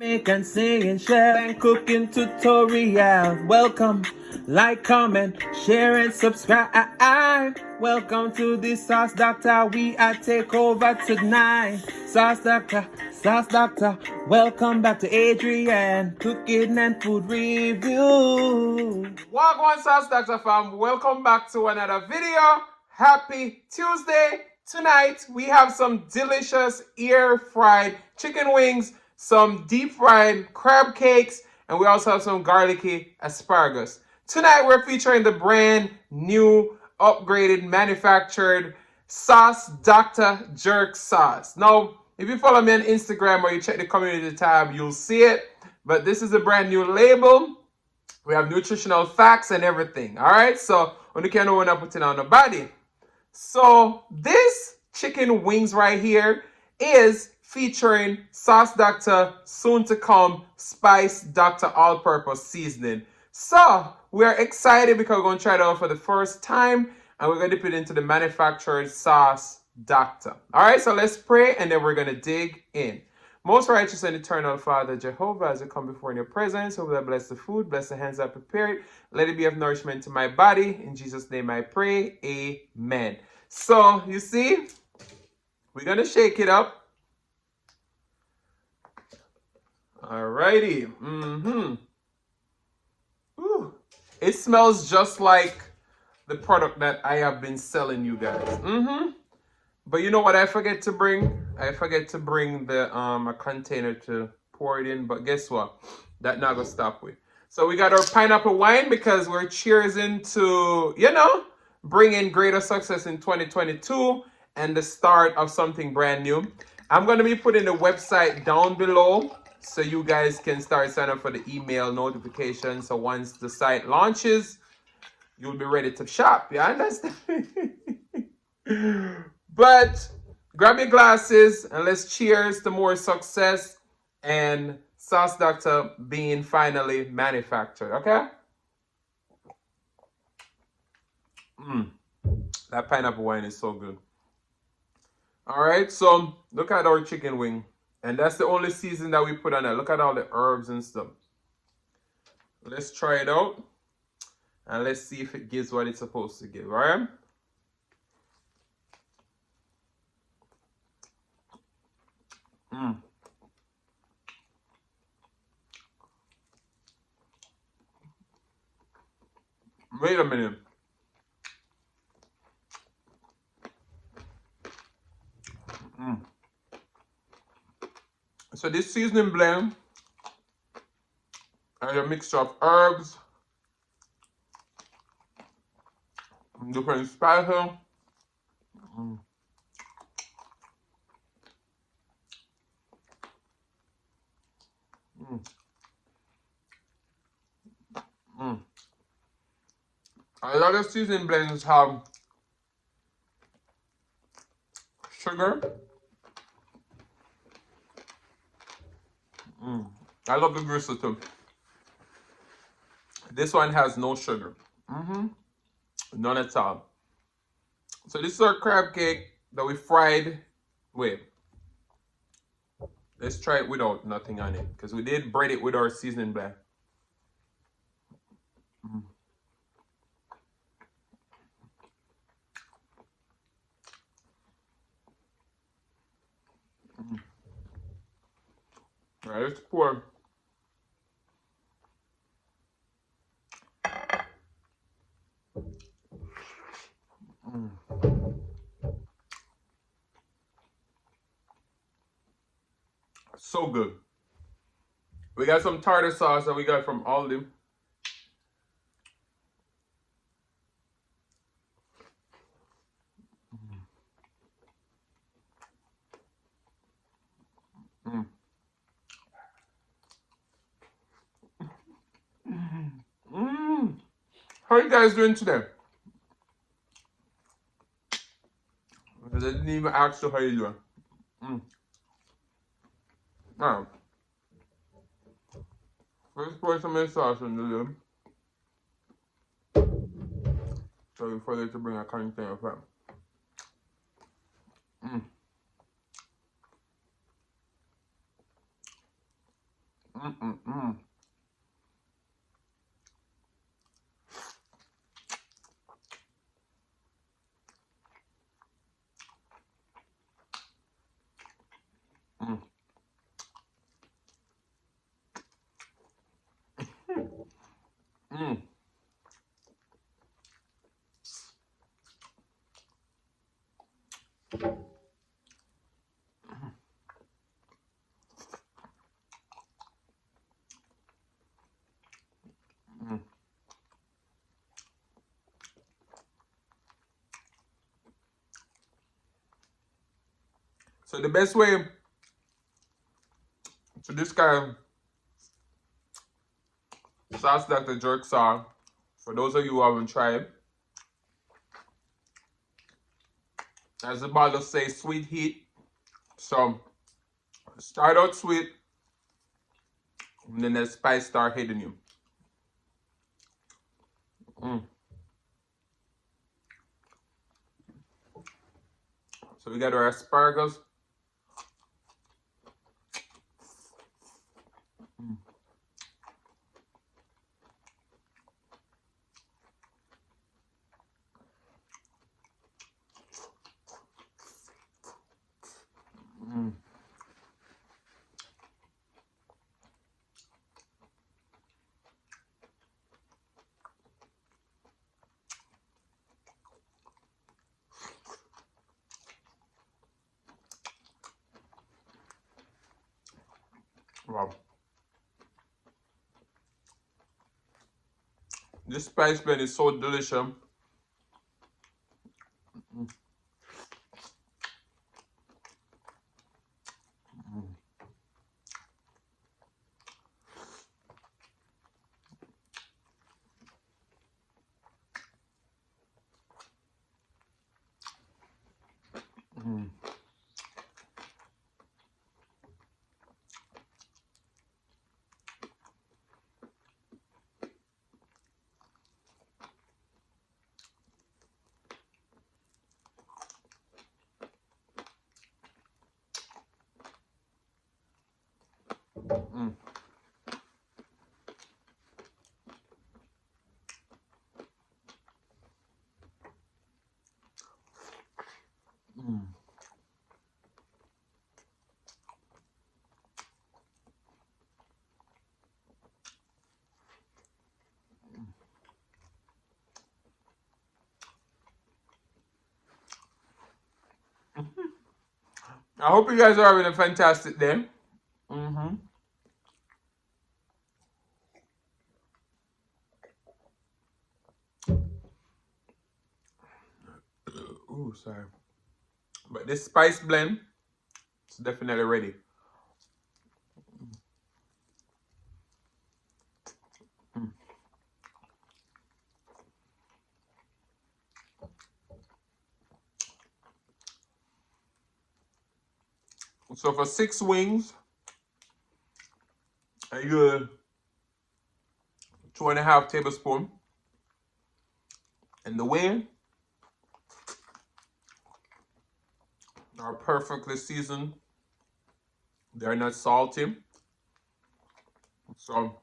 Make and sing and share and cooking tutorial. Welcome, like, comment, share and subscribe. Welcome to the Sauce Dackta. We are take over tonight. Sauce Dackta, Sauce Dackta. Welcome back to Adrian, cooking and food review. Welcome, Sauce Dackta fam. Welcome back to another video. Happy Tuesday. Tonight we have some delicious air fried chicken wings, some deep fried crab cakes, and we also have some garlicky asparagus. Tonight we're featuring the brand new, upgraded, manufactured Sauce Dackta jerk sauce. Now, if you follow me on Instagram or you check the community tab, you'll see it. But this is a brand new label. We have nutritional facts and everything. All right, so when you can know when I put it on the body. So this chicken wings right here is featuring Sauce Dackta, soon to come Spice Dackta all-purpose seasoning. So we're excited because we're going to try it out for the first time, and we're going to dip it into the manufactured Sauce Dackta. All right, so let's pray, and then we're going to dig in. Most righteous and eternal Father Jehovah, as I come before in your presence, over that bless the food, bless the hands that prepare it. Let it be of nourishment to my body. In Jesus' name I pray. Amen. So, you see, we're going to shake it up. Alrighty. Ooh. It smells just like the product that I have been selling you guys. But you know what I forget to bring? I forget to bring the a container to pour it in. But guess what? That not gonna stop with. So we got our pineapple wine because we're cheersing to, you know, bring in greater success in 2022 and the start of something brand new. I'm gonna be putting the website down below so you guys can start signing up for the email notification. So once the site launches, you'll be ready to shop. You understand? But grab your glasses and let's cheers to more success and Sauce Dackta being finally manufactured, okay? That pineapple wine is so good. All right, so look at our chicken wing. And that's the only season that we put on it. Look at all the herbs and stuff. Let's try it out. And let's see if it gives what it's supposed to give, all right? Wait a minute. So this seasoning blend is a mixture of herbs, different spices. A lot of seasoning blends have sugar. I love the gristle too. This one has no sugar. None at all. So this is our crab cake that we fried. Wait. Let's try it without nothing on it, because we did bread it with our seasoning blend. All right, let's pour. So good. We got some tartar sauce that we got from Aldi. How are you guys doing today? Because I didn't even ask you how you doing. Now, let's pour some of the sauce in the lid. So we forget to bring a container from. Mm-mm-mm. Mm. Mm. Mm. So the best way to this kind of Sauce Dackta jerk sauce, for those of you who haven't tried, as the bottle says, sweet heat. So start out sweet, and then the spice start hitting you. Mm. So we got our asparagus. Mm. Mm. Wow. This spice blend is so delicious. Mm. Mm. Mm. Mm. Mm. I hope you guys are having a fantastic day. Mm-hmm. Ooh, sorry. But this spice blend is definitely ready. Mm. So for 6 wings, I use 2.5 tablespoons. And the wing are perfectly seasoned. They're not salty. So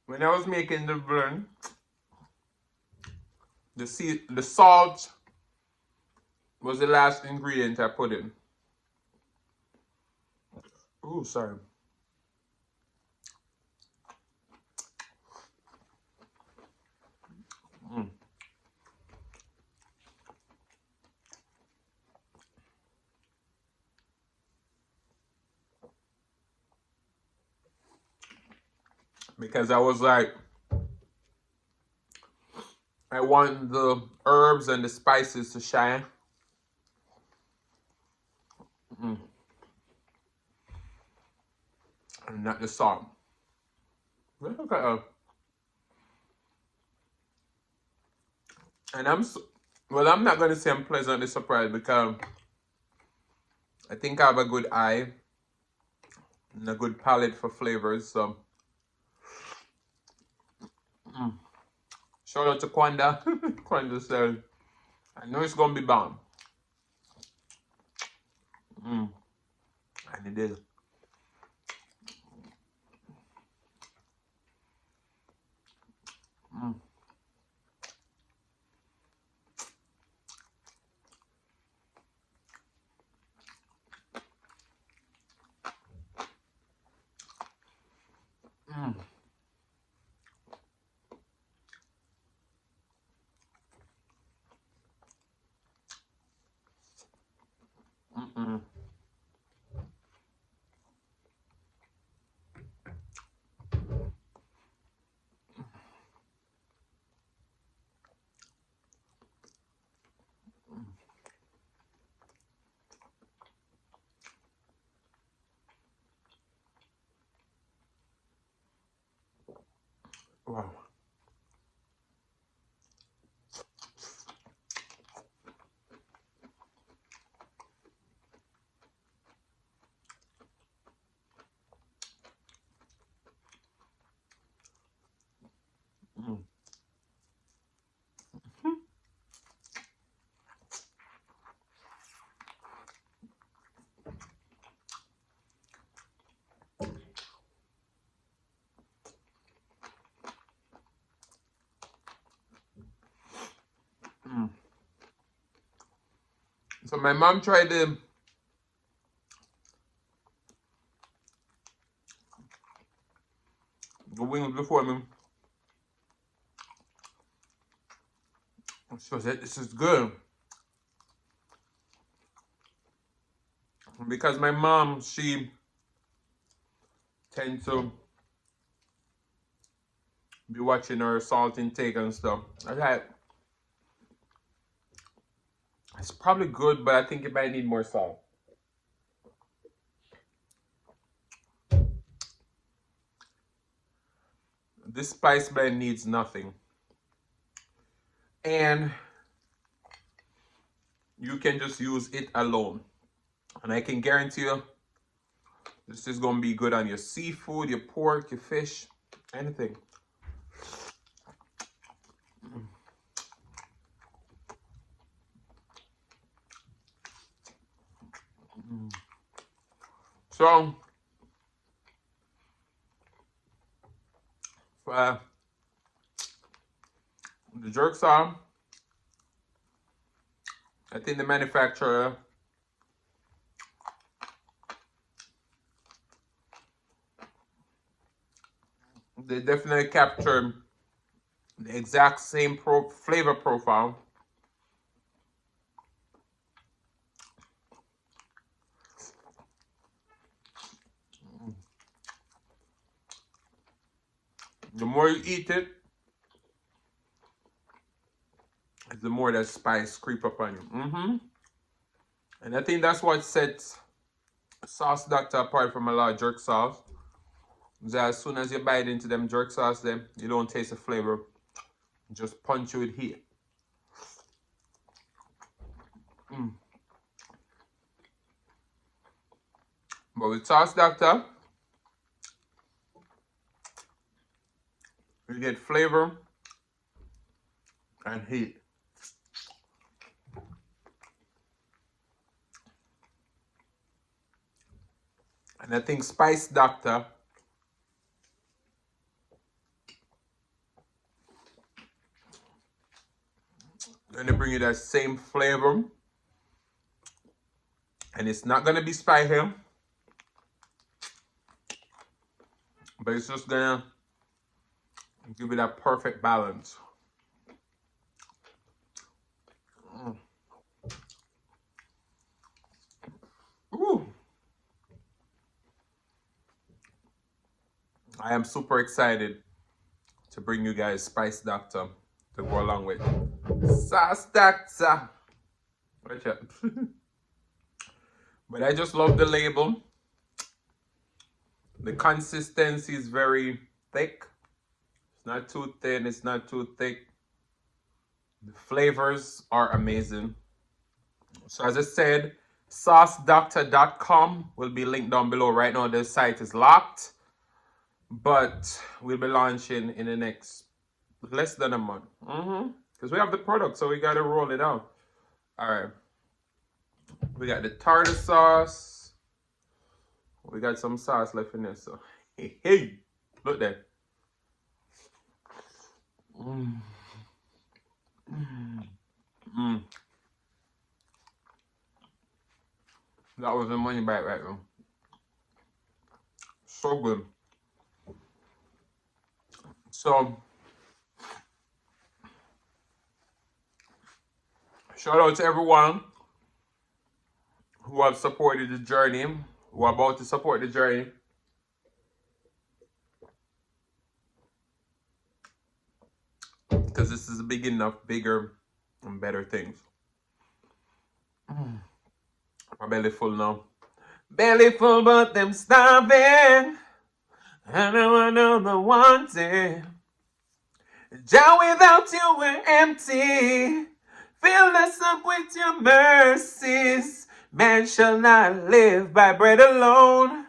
when I was making the blend, the salt was the last ingredient I put in. Ooh, sorry. Mm. Because I was like, I want the herbs and the spices to shine. Mm. And not the salt. Look at that. And well, I'm not going to say I'm pleasantly surprised because I think I have a good eye and a good palate for flavors. So, mm. Shout out to Kwanda. Kwanda said, I know it's gonna be bomb. And it is. Wow. So my mom tried the wings before me. She said, this is good. Because my mom, she tends to be watching her salt intake and stuff. I was like, it's probably good, but I think it might need more salt. This spice blend needs nothing. And you can just use it alone. And I can guarantee you, this is going to be good on your seafood, your pork, your fish, anything. So, for the jerk sauce, I think the manufacturer they definitely captured the exact same flavor profile. The more you eat it, the more that spice creep up on you. And I think that's what sets Sauce Dackta apart from a lot of jerk sauce. That as soon as you bite into them jerk sauce, then you don't taste the flavor. Just punch you with heat. But with Sauce Dackta, you get flavor and heat. And I think Spice Dackta gonna bring you that same flavor, and it's not gonna be spicy, but it's just gonna give you that perfect balance. Ooh. I am super excited to bring you guys Spice Dackta to go along with Sauce Dackta. Watch out. But I just love the label. The consistency is very thick. It's not too thin, it's not too thick. The flavors are amazing. So as I said, saucedackta.com will be linked down below. Right now the site is locked, but we'll be launching in the next Less than a month. Because we have the product, so we got to roll it out. All right. We got the tartar sauce. We got some sauce left in there, so hey, look there. That was the money back right now. So good. So shout out to everyone who have supported the journey, who are about to support the journey. Because this is big enough, bigger and better things. My belly full now. Belly full, but them starving. I know the wanting. Jah, without you we're empty. Fill us up with your mercies. Man shall not live by bread alone,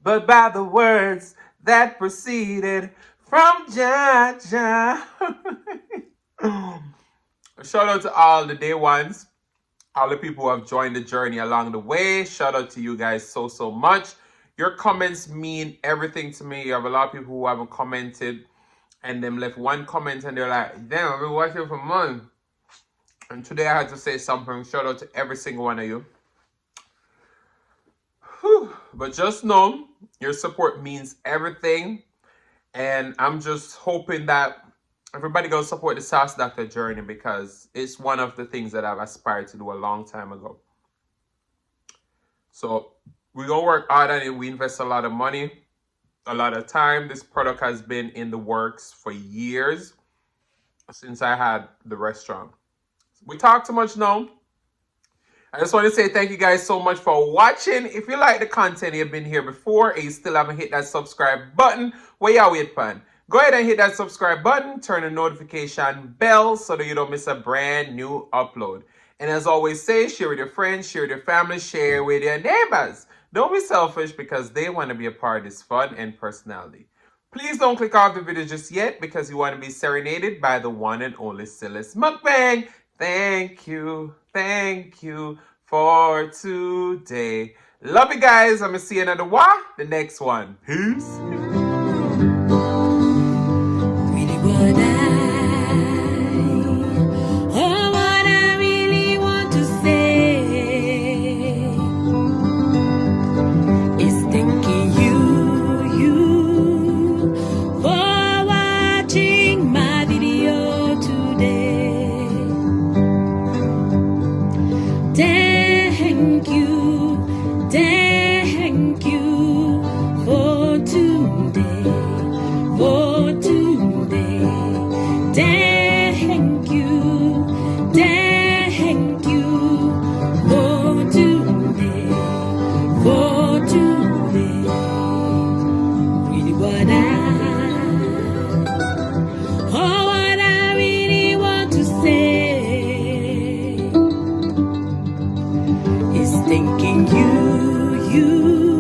but by the words that proceeded from Jah. Shout out to all the day ones, all the people who have joined the journey along the way. Shout out to you guys so much. Your comments mean everything to me. You have a lot of people who haven't commented and them left one comment and they're like, damn, I've been watching for months. And today I had to say something. Shout out to every single one of you. Whew. But just know your support means everything. And I'm just hoping that everybody go support the Sauce Dackta journey, because it's one of the things that I've aspired to do a long time ago. So we're going to work hard on it. We invest a lot of money, a lot of time. This product has been in the works for years, since I had the restaurant. We talk too much now. I just want to say thank you guys so much for watching. If you like the content, you've been here before and you still haven't hit that subscribe button, what y'all wait for? Go ahead and hit that subscribe button, turn the notification bell so that you don't miss a brand new upload. And as always say, share with your friends, share with your family, share with your neighbors. Don't be selfish, because they want to be a part of this fun and personality. Please don't click off the video just yet, because you want to be serenaded by the one and only Silas Mukbang. Thank you for today. Love you guys. I'm going to see you another the next one. Peace. Thanking you.